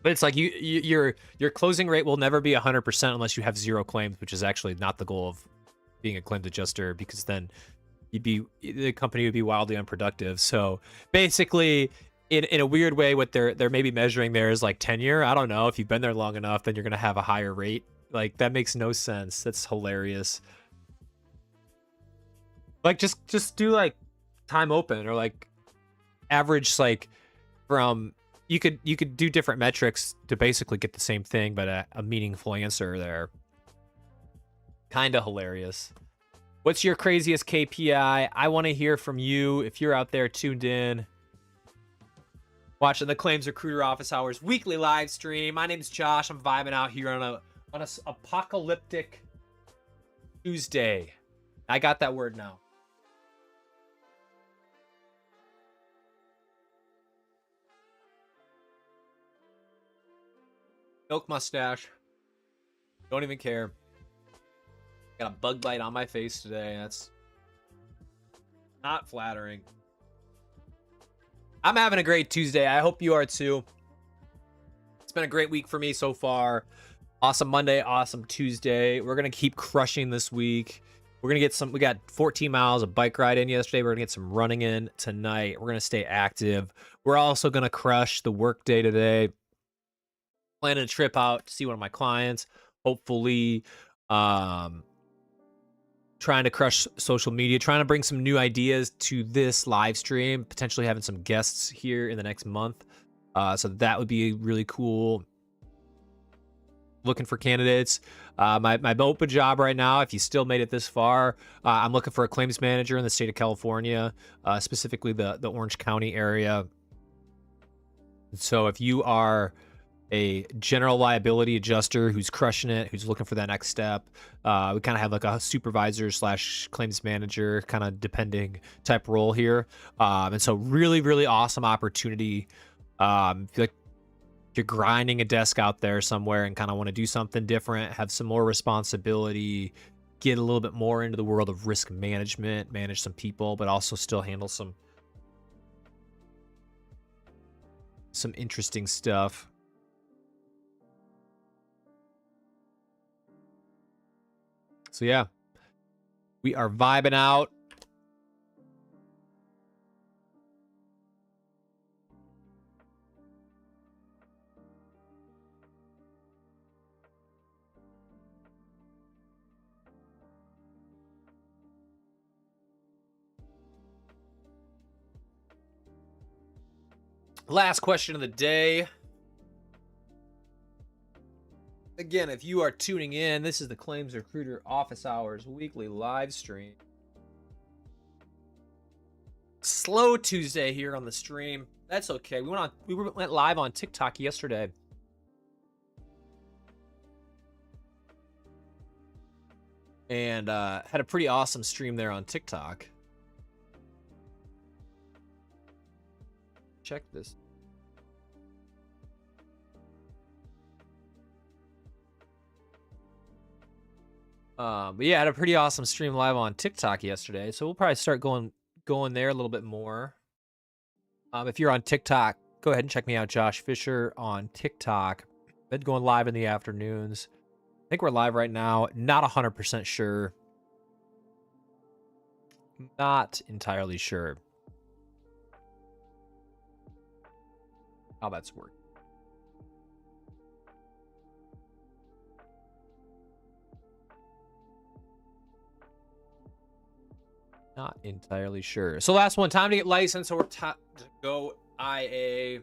But it's like your closing rate will never be 100% unless you have 0 claims, which is actually not the goal of being a claims adjuster, because then the company would be wildly unproductive. So basically, in a weird way, what they're maybe measuring there is like tenure. I don't know. If you've been there long enough, then you're gonna have a higher rate. Like, that makes no sense. That's hilarious. Like, just do like time open, or like average, like from you could do different metrics to basically get the same thing, but a meaningful answer there. Kind of hilarious. What's your craziest KPI? I want to hear from you if you're out there tuned in, watching the Claims Recruiter Office Hours weekly live stream. My name's Josh. I'm vibing out here on a apocalyptic Tuesday. I got that word now. Milk mustache. Don't even care. Got a bug bite on my face today. That's not flattering. I'm having a great Tuesday. I hope you are too. It's been a great week for me so far. Awesome Monday, awesome Tuesday. We're going to keep crushing this week. We're going to get we got 14 miles of bike ride in yesterday. We're going to get some running in tonight. We're going to stay active. We're also going to crush the work day today. Planning a trip out to see one of my clients. Hopefully, trying to crush social media, trying to bring some new ideas to this live stream, potentially having some guests here in the next month. So that would be really cool. Looking for candidates. My open job right now, if you still made it this far, I'm looking for a claims manager in the state of California, specifically the Orange County area. So if you are a general liability adjuster who's crushing it, who's looking for that next step, we kind of have like a supervisor / claims manager kind of depending type role here. And so really, really awesome opportunity. If you're grinding a desk out there somewhere and kind of want to do something different, have some more responsibility, get a little bit more into the world of risk management, manage some people, but also still handle some interesting stuff. So yeah, we are vibing out. Last question of the day. Again, if you are tuning in, this is the Claims Recruiter Office Hours weekly live stream. Slow Tuesday here on the stream. That's okay. We went live on TikTok yesterday. And had a pretty awesome stream there on TikTok. Check this. But yeah, I had a pretty awesome stream live on TikTok yesterday, so we'll probably start going there a little bit more. If you're on TikTok, go ahead and check me out, Josh Fisher on TikTok. Been going live in the afternoons. I think we're live right now. Not 100% sure. Not entirely sure how that's working. Not entirely sure. So last one, time to get licensed or to go IA.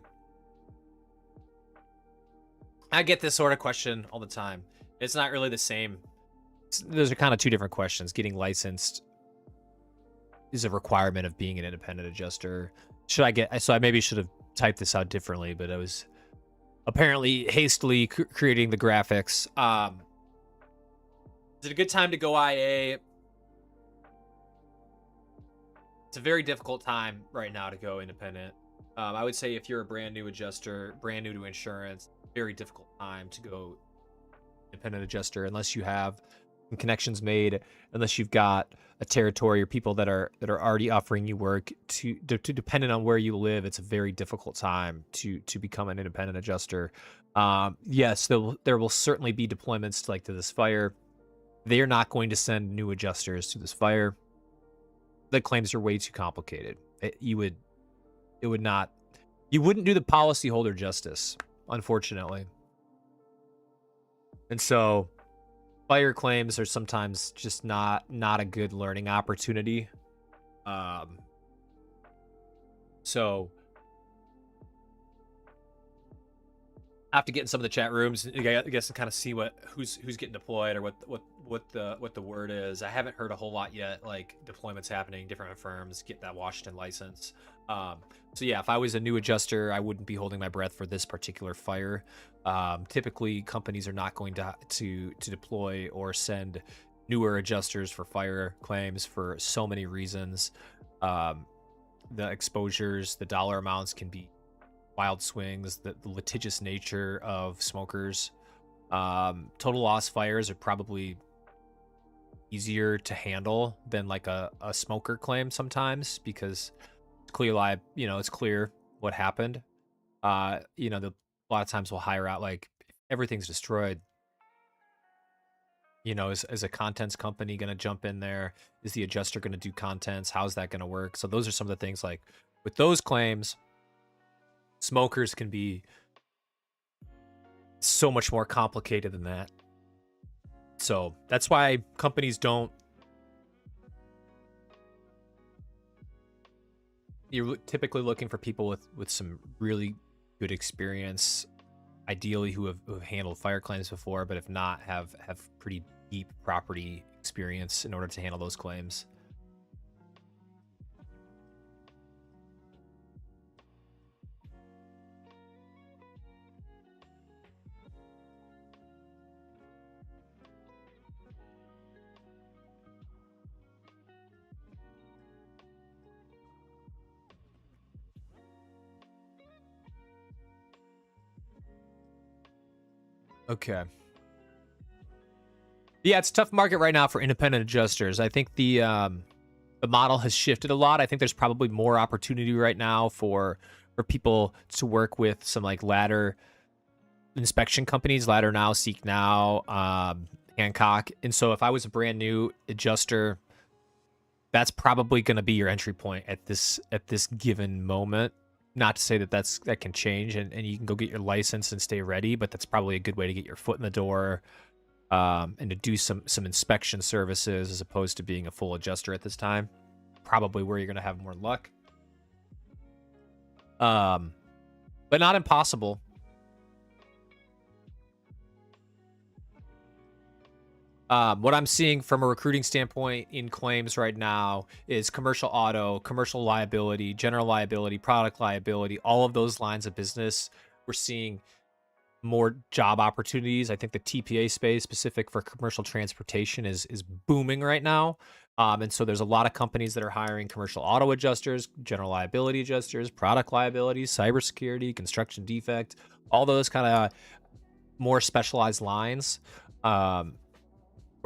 I get this sort of question all the time. It's not really the same. Those are kind of two different questions. Getting licensed is a requirement of being an independent adjuster. So I maybe should have typed this out differently, but I was apparently hastily creating the graphics. Is it a good time to go IA? It's a very difficult time right now to go independent. I would say if you're a brand new adjuster, brand new to insurance, very difficult time to go independent adjuster unless you have some connections made, unless you've got a territory or people that are already offering you work. To depending on where you live, it's a very difficult time to become an independent adjuster. Yes, there will certainly be deployments to this fire. They are not going to send new adjusters to this fire. The claims are way too complicated. You wouldn't do the policyholder justice, unfortunately. And so fire claims are sometimes just not a good learning opportunity. So I have to get in some of the chat rooms, I guess, to kind of see who's getting deployed or what the word is. I haven't heard a whole lot yet, like deployments happening, different firms get that Washington license. So yeah, if I was a new adjuster, I wouldn't be holding my breath for this particular fire. Typically, companies are not going to deploy or send newer adjusters for fire claims for so many reasons. The exposures, the dollar amounts can be wild swings, the litigious nature of smokers. Total loss fires are probably easier to handle than like a smoker claim sometimes, because it's clear it's clear what happened. A lot of times we'll hire out, like, if everything's destroyed, is a contents company going to jump in there? Is the adjuster going to do contents? How's that going to work? So those are some of the things, like with those claims, smokers can be so much more complicated than that. So that's why companies don't. You're typically looking for people with some really good experience, ideally who have handled fire claims before, but if not, have pretty deep property experience in order to handle those claims. Okay. Yeah, it's a tough market right now for independent adjusters. I think the model has shifted a lot. I think there's probably more opportunity right now for people to work with some like ladder inspection companies, Ladder Now, Seek Now, Hancock. And so if I was a brand new adjuster, that's probably going to be your entry point at this given moment. Not to say that can change and you can go get your license and stay ready, but that's probably a good way to get your foot in the door, and to do some inspection services as opposed to being a full adjuster at this time. Probably where you're going to have more luck. But not impossible. What I'm seeing from a recruiting standpoint in claims right now is commercial auto, commercial liability, general liability, product liability, all of those lines of business. We're seeing more job opportunities. I think the TPA space specific for commercial transportation is booming right now. And so there's a lot of companies that are hiring commercial auto adjusters, general liability adjusters, product liability, cybersecurity, construction defect, all those kind of more specialized lines.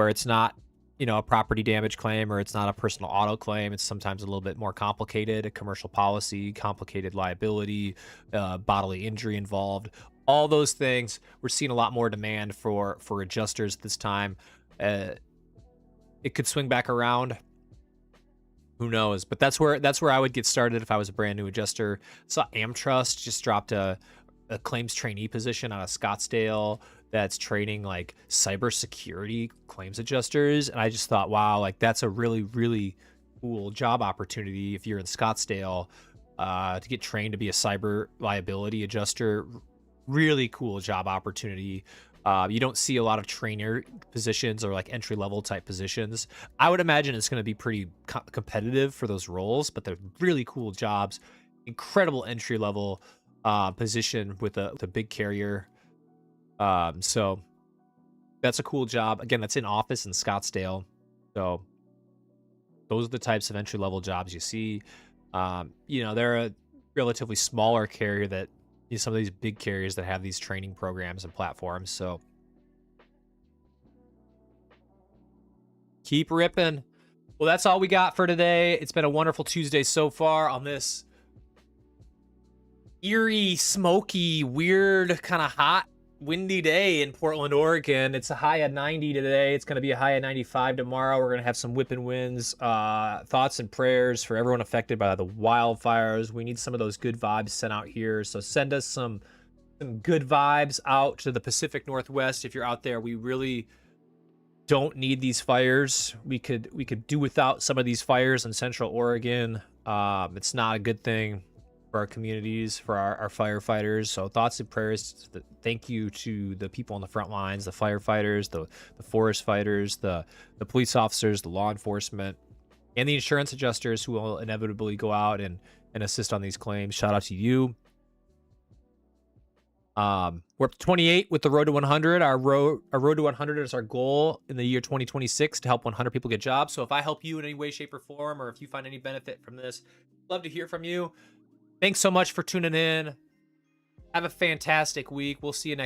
where it's not, a property damage claim, or it's not a personal auto claim. It's sometimes a little bit more complicated, a commercial policy, complicated liability, bodily injury involved. All those things, we're seeing a lot more demand for adjusters this time. It could swing back around. Who knows? But that's where I would get started if I was a brand new adjuster. Saw AmTrust just dropped a claims trainee position out of Scottsdale that's training like cybersecurity claims adjusters, and I just thought, wow, like that's a really, really cool job opportunity if you're in Scottsdale, to get trained to be a cyber liability adjuster. Really cool job opportunity. You don't see a lot of trainer positions or like entry level type positions. I would imagine it's going to be pretty competitive for those roles, but they're really cool jobs. Incredible entry level position with the big carrier. So that's a cool job. Again, that's in office in Scottsdale. So those are the types of entry level jobs you see. They're a relatively smaller carrier that some of these big carriers that have these training programs and platforms. So keep ripping. Well, that's all we got for today. It's been a wonderful Tuesday so far on this eerie, smoky, weird, kind of hot, windy day in Portland, Oregon. It's a high of 90 today. It's going to be a high of 95 tomorrow. We're going to have some whipping winds. Thoughts and prayers for everyone affected by the wildfires. We need some of those good vibes sent out here. So send us some good vibes out to the Pacific Northwest. If you're out there, we really don't need these fires. We could do without some of these fires in Central Oregon. It's not a good thing for our communities, for our firefighters. So thoughts and prayers. Thank you to the people on the front lines, the firefighters, the forest fighters, the police officers, the law enforcement, and the insurance adjusters who will inevitably go out and assist on these claims. Shout out to you. We're up to 28 with the road to 100. Our road to 100 is our goal in the year 2026 to help 100 people get jobs. So if I help you in any way, shape, or form, or if you find any benefit from this, love to hear from you. Thanks so much for tuning in. Have a fantastic week. We'll see you next